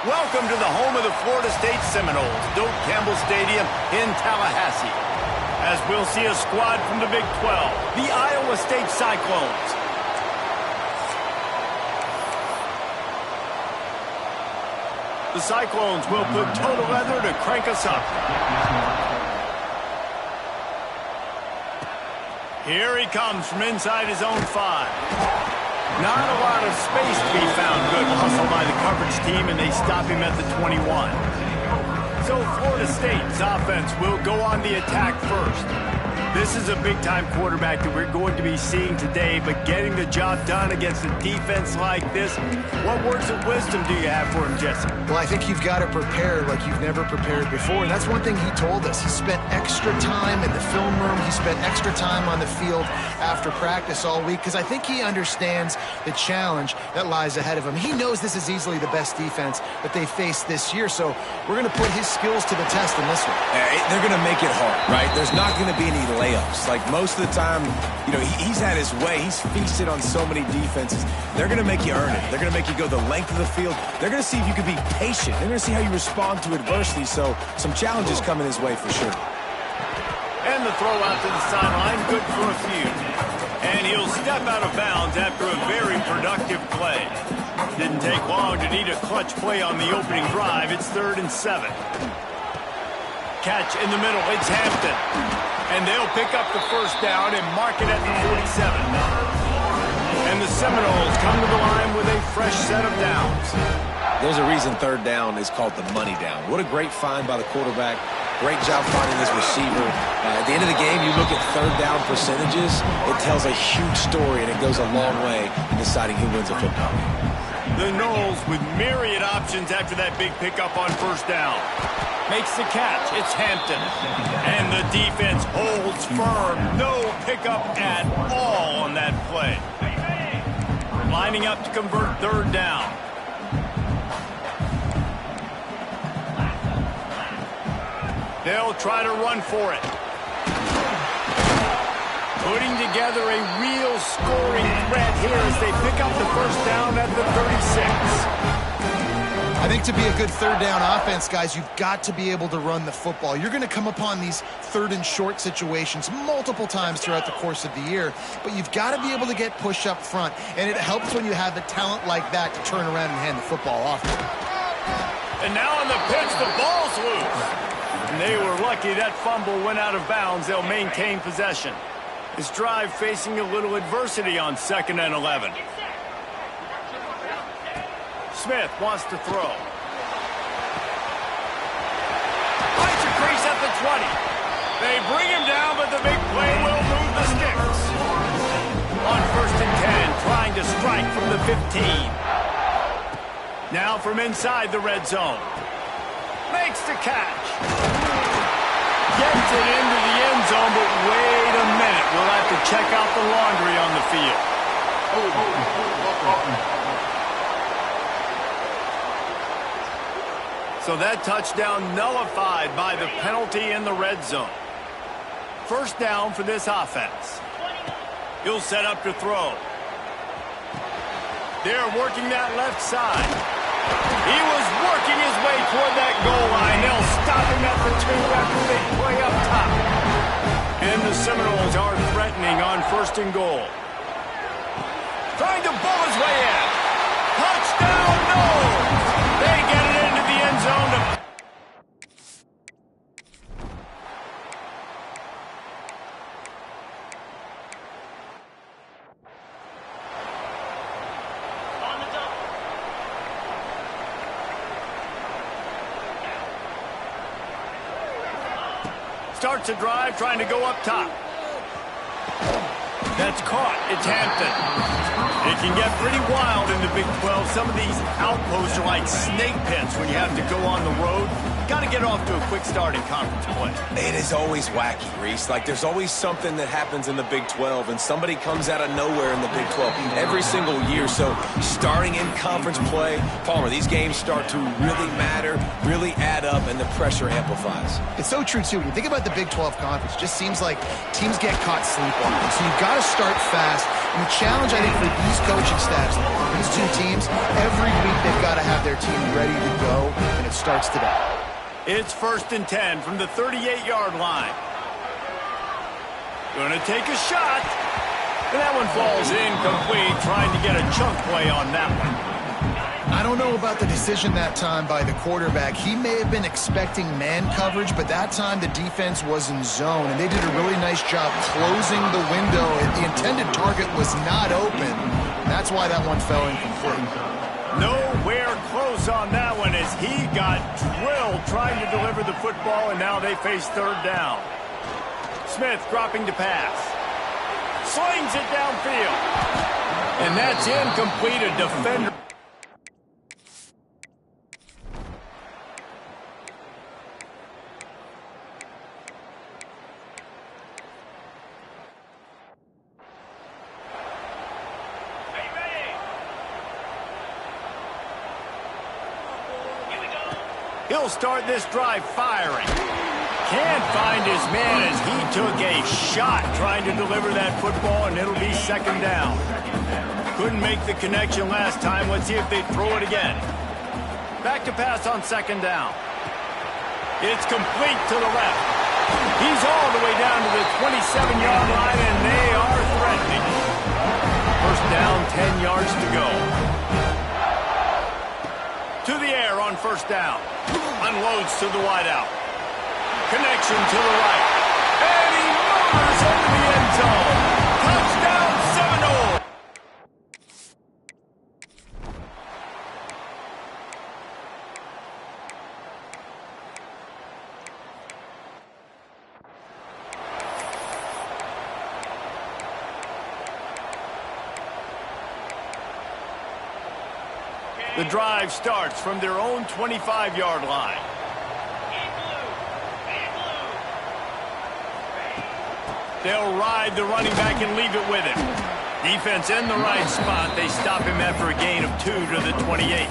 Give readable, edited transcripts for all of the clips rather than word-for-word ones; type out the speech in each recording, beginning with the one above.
Welcome to the home of the Florida State Seminoles, Doak Campbell Stadium in Tallahassee. As we'll see a squad from the Big 12, the Iowa State Cyclones. The Cyclones will put total leather to crank us up. Here he comes from inside his own 5. Not a lot of space to be found. Good hustle by the coverage team, and they stop him at the 21. So Florida State's offense will go on the attack first. This is a big-time quarterback that we're going to be seeing today, but getting the job done against a defense like this, what words of wisdom do you have for him, Jesse? Well, I think you've got to prepare like you've never prepared before, and that's one thing he told us. He spent extra time in the film room. He spent extra time on the field after practice all week, because I think he understands the challenge that lies ahead of him. He knows this is easily the best defense that they faced this year, so we're going to put his skills to the test in this one. They're going to make it hard, right? There's not going to be any layups. Like most of the time, you know, he's had his way. He's feasted on so many defenses. They're going to make you earn it. They're going to make you go the length of the field. They're going to see if you can be patient. They're going to see how you respond to adversity. So some challenges coming his way for sure. And the throw out to the sideline, good for a few. And he'll step out of bounds after a very productive play. Didn't take long to need a clutch play on the opening drive. It's 3rd and 7. Catch in the middle. It's Hampton. And they'll pick up the first down and mark it at the 47. And the Seminoles come to the line with a fresh set of downs. There's a reason 3rd down is called the money down. What a great find by the quarterback. Great job finding his receiver. At the end of the game, you look at 3rd down percentages. It tells a huge story, and it goes a long way in deciding who wins a football game. The Noles with myriad options after that big pickup on 1st down. Makes the catch. It's Hampton. And the defense holds firm. No pickup at all on that play. Lining up to convert 3rd down. They'll try to run for it. Putting together a real scoring threat here as they pick up the first down at the 36. I think to be a good 3rd down offense, guys, you've got to be able to run the football. You're going to come upon these 3rd and short situations multiple times throughout the course of the year, but you've got to be able to get push up front, and it helps when you have a talent like that to turn around and hand the football off. And now on the pitch, the ball's loose. And they were lucky that fumble went out of bounds. They'll maintain possession. This drive facing a little adversity on 2nd and 11. Smith wants to throw. Finds a crease at the 20. They bring him down, but the big play will move the sticks. On 1st and 10, trying to strike from the 15. Now from inside the red zone. Makes the catch. Gets it into the end zone, but wait a minute. We'll have to check out the laundry on the field. So that touchdown nullified by the penalty in the red zone. 1st down for this offense. He'll set up to throw. They're working that left side. He was working his way toward that goal line. They'll stop him at the 2 after they play up top. And the Seminoles are threatening on 1st and goal. Trying to bull his way in. Touchdown, no! They get it into the end zone to... Starts a drive, trying to go up top. That's caught. It's Hampton. It can get pretty wild in the Big 12. Some of these outposts are like snake pits when you have to go on the road. Got to get off to a quick start in conference play. It is always wacky, Reese. Like, there's always something that happens in the Big 12, and somebody comes out of nowhere in the Big 12 every single year. So, starting in conference play, Palmer, these games start to really matter, really add up, and the pressure amplifies. It's so true, too. When you think about the Big 12 conference, it just seems like teams get caught sleepwalking. So, you've got to start fast. And the challenge, I think, for these coaching staffs, these two teams, every week they've got to have their team ready to go, and it starts today. It's 1st and 10 from the 38-yard line. Going to take a shot. And that one falls incomplete, trying to get a chunk play on that one. I don't know about the decision that time by the quarterback. He may have been expecting man coverage, but that time the defense was in zone, and they did a really nice job closing the window. The intended target was not open. That's why that one fell incomplete. Nowhere close on that one as he got drilled trying to deliver the football, and now they face 3rd down. Smith dropping to pass. Slings it downfield. And that's incomplete. A defender. He'll start this drive firing. Can't find his man as he took a shot trying to deliver that football, and it'll be 2nd down. Couldn't make the connection last time. Let's see if they throw it again. Back to pass on 2nd down. It's complete to the left. He's all the way down to the 27-yard line, and they are threatening. 1st down, 10 yards to go. To the air on 1st down. Unloads to the wideout. Connection to the right. And he murders into the end zone. Touchdown, Seminole. The drive starts from their own 25-yard line. They'll ride the running back and leave it with him. Defense in the right spot. They stop him after a gain of 2 to the 28.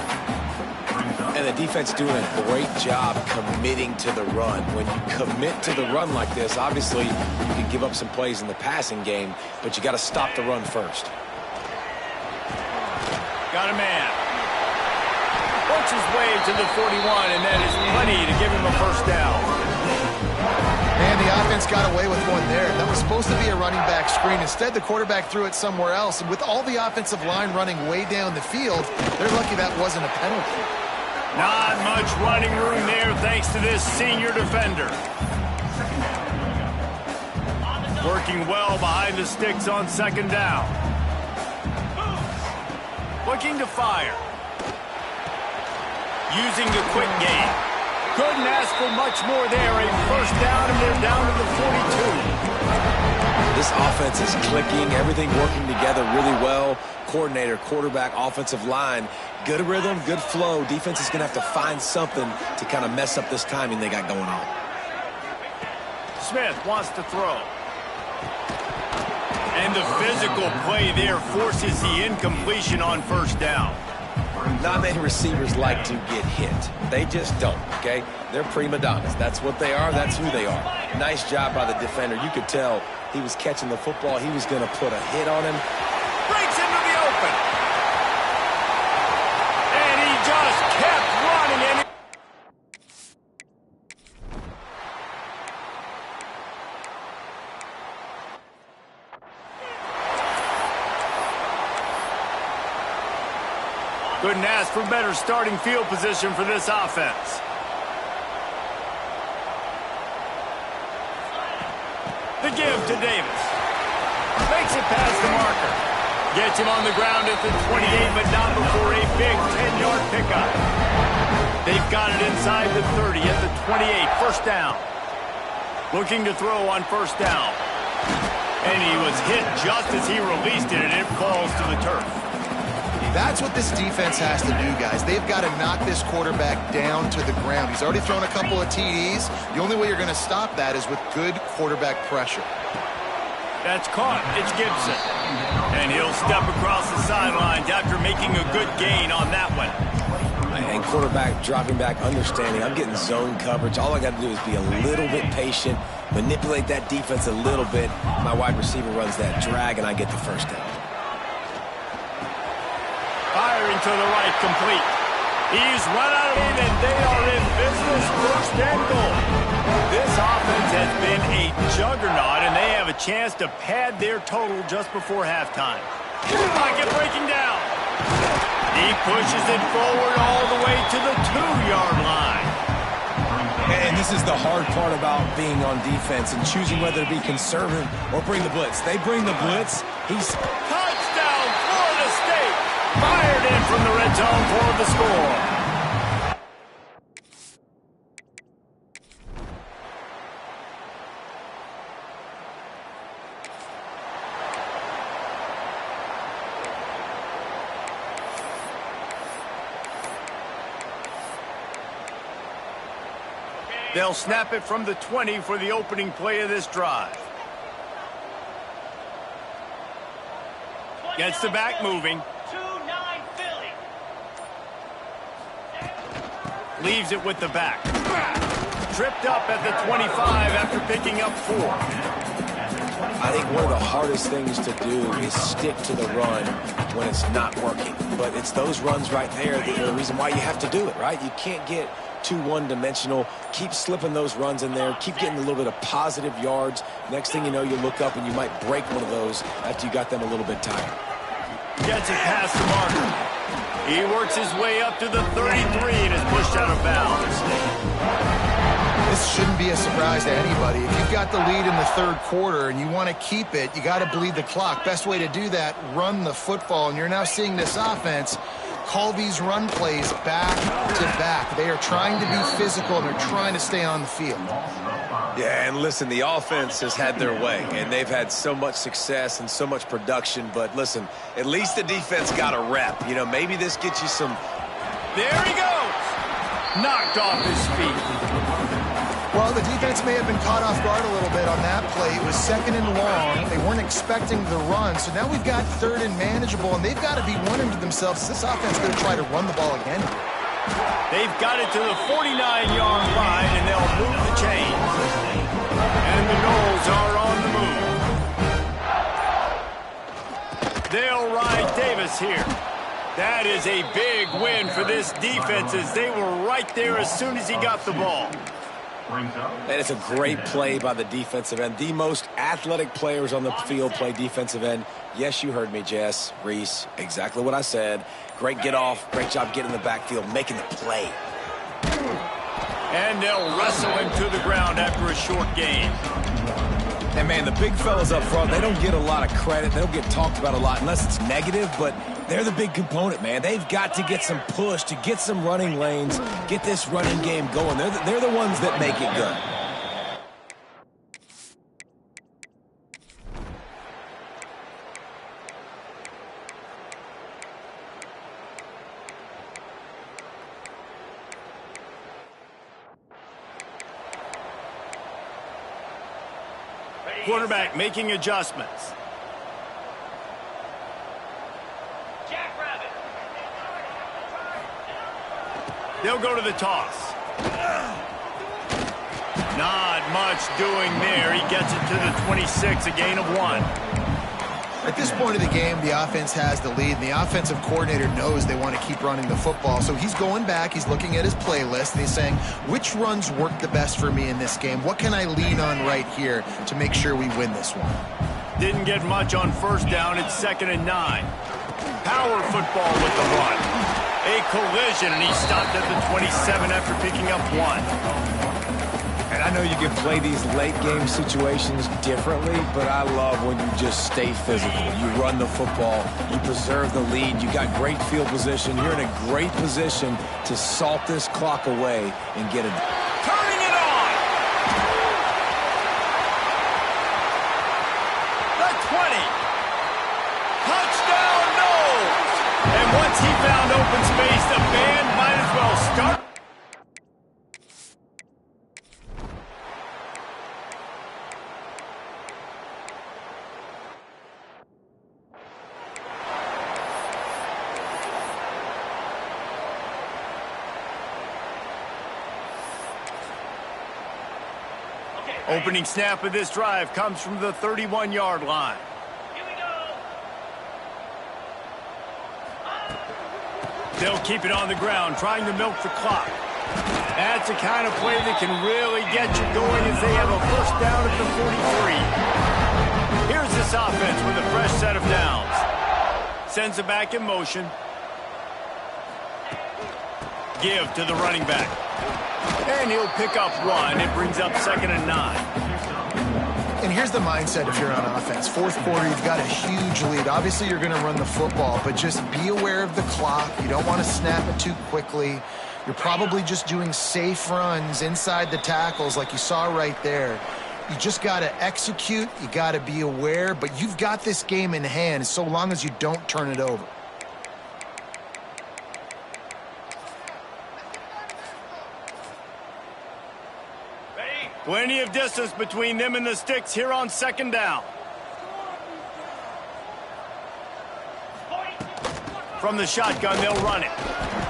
And the defense doing a great job committing to the run. When you commit to the run like this, obviously you can give up some plays in the passing game, but you got to stop the run first. Got a man. Works his way to the 41, and that is plenty to give him a 1st down. And the offense got away with one there. That was supposed to be a running back screen. Instead, the quarterback threw it somewhere else. And with all the offensive line running way down the field, they're lucky that wasn't a penalty. Not much running room there thanks to this senior defender. Working well behind the sticks on 2nd down. Looking to fire. Using the quick game. Couldn't ask for much more there. A 1st down, and they're down to the 42. This offense is clicking. Everything working together really well. Coordinator, quarterback, offensive line. Good rhythm, good flow. Defense is going to have to find something to kind of mess up this timing they got going on. Smith wants to throw. And the physical play there forces the incompletion on 1st down. Not many receivers like to get hit. They just don't, okay? They're prima donnas. That's what they are. That's who they are. Nice job by the defender. You could tell he was catching the football. He was going to put a hit on him. Breaks into the open. And he just kept running. And couldn't ask for better starting field position for this offense. The give to Davis. Makes it past the marker. Gets him on the ground at the 28, but not before a big 10-yard pickup. They've got it inside the 30 at the 28. 1st down. Looking to throw on 1st down. And he was hit just as he released it, and it falls to the turf. That's what this defense has to do, guys. They've got to knock this quarterback down to the ground. He's already thrown a couple of TDs. The only way you're going to stop that is with good quarterback pressure. That's caught. It's Gibson. And he'll step across the sidelines after making a good gain on that one. And quarterback dropping back, understanding I'm getting zone coverage. All I got to do is be a little bit patient, manipulate that defense a little bit. My wide receiver runs that drag, and I get the 1st down. Fires to the right, complete. He's run out of it, and they are in business. First and goal. This offense has been a juggernaut, and they have a chance to pad their total just before halftime. Pocket breaking down. He pushes it forward all the way to the 2-yard line. And this is the hard part about being on defense and choosing whether to be conservative or bring the blitz. They bring the blitz. Touchdown, Florida State. Fired in from the red zone for the score. They'll snap it from the 20 for the opening play of this drive. Gets the back moving. 2-9 Philly. Leaves it with the back. Tripped up at the 25 after picking up 4. I think one of the hardest things to do is stick to the run when it's not working. But it's those runs right there that are the reason why you have to do it, right? You can't get too one-dimensional. Keep slipping those runs in there. Keep getting a little bit of positive yards. Next thing you know, you look up and you might break one of those after you got them a little bit tired. Gets it past the marker. He works his way up to the 33 and is pushed out of bounds. This shouldn't be a surprise to anybody. If you've got the lead in the third quarter and you want to keep it, you got to bleed the clock. Best way to do that, run the football. And you're now seeing this offense call these run plays back to back. They are trying to be physical, and they're trying to stay on the field. Yeah, and listen, the offense has had their way, and they've had so much success and so much production. But listen, at least the defense got a rep. You know, maybe this gets you some... There he goes! Knocked off his feet. Well, the defense may have been caught off guard a little bit on that play. It was second and long. They weren't expecting the run. So now we've got third and manageable, and they've got to be wondering to themselves, is this offense going to try to run the ball again? They've got it to the 49-yard line, and they'll move the chains. And the Noles are on the move. They'll ride Davis here. That is a big win for this defense, as they were right there as soon as he got the ball. And it's a great play by the defensive end. The most athletic players on the field play defensive end. Yes, you heard me, Jess, Reese, exactly what I said. Great get off, great job getting in the backfield, making the play. And they'll wrestle him to the ground after a short gain. And, man, the big fellas up front, they don't get a lot of credit. They don't get talked about a lot unless it's negative, but they're the big component, man. They've got to get some push, to get some running lanes, get this running game going. They're the ones that make it good. Quarterback making adjustments. Jackrabbit. They'll go to the toss. Not much doing there. He gets it to the 26, a gain of 1. At this point of the game, the offense has the lead, and the offensive coordinator knows they want to keep running the football. So he's going back, he's looking at his playlist, and he's saying, which runs work the best for me in this game? What can I lean on right here to make sure we win this one? Didn't get much on first down. It's 2nd and 9. Power football with the run. A collision, and he stopped at the 27 after picking up 1. And I know you can play these late-game situations differently, but I love when you just stay physical. You run the football. You preserve the lead. You got great field position. You're in a great position to salt this clock away and get it. Turning it on! The 20. Touchdown, Noles! And once he found open space, the band might as well start. Opening snap of this drive comes from the 31-yard line. Here we go. They'll keep it on the ground, trying to milk the clock. That's the kind of play that can really get you going as they have a first down at the 43. Here's this offense with a fresh set of downs. Sends it back in motion. Give to the running back. And he'll pick up one. It brings up 2nd and 9. And here's the mindset if you're on offense. Fourth quarter, you've got a huge lead. Obviously, you're going to run the football, but just be aware of the clock. You don't want to snap it too quickly. You're probably just doing safe runs inside the tackles like you saw right there. You just got to execute. You got to be aware, but you've got this game in hand so long as you don't turn it over. Plenty of distance between them and the sticks here on 2nd down. From the shotgun, they'll run it.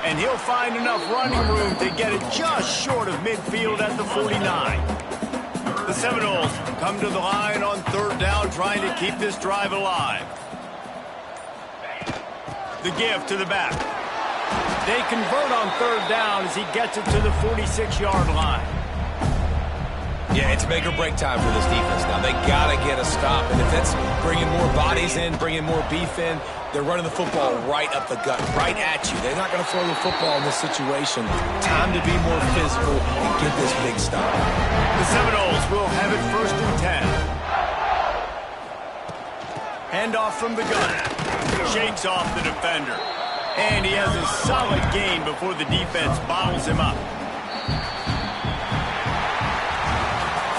And he'll find enough running room to get it just short of midfield at the 49. The Seminoles come to the line on 3rd down, trying to keep this drive alive. The give to the back. They convert on 3rd down as he gets it to the 46-yard line. Yeah, it's make or break time for this defense now. They got to get a stop. And if that's bringing more bodies in, bringing more beef in, they're running the football right up the gut, right at you. They're not going to throw the football in this situation. Time to be more physical and get this big stop. The Seminoles will have it 1st and 10. Handoff from the gun. Shakes off the defender. And he has a solid gain before the defense bottles him up.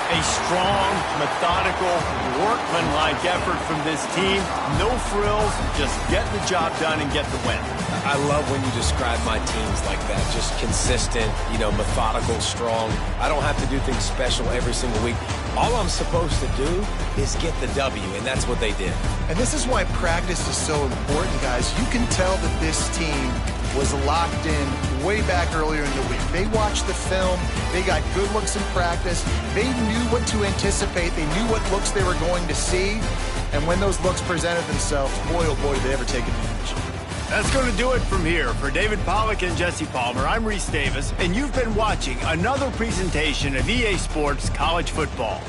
A strong, methodical, workmanlike effort from this team. No frills, just get the job done and get the win. I love when you describe my teams like that. Just consistent, methodical, strong. I don't have to do things special every single week. All I'm supposed to do is get the W, and that's what they did. And this is why practice is so important, guys. You can tell that this team was locked in way back earlier in the week. They watched the film. They got good looks in practice. They knew what to anticipate. They knew what looks they were going to see. And when those looks presented themselves, boy, oh boy, did they ever take advantage. That's going to do it from here. For David Pollack and Jesse Palmer, I'm Reese Davis, and you've been watching another presentation of EA Sports College Football.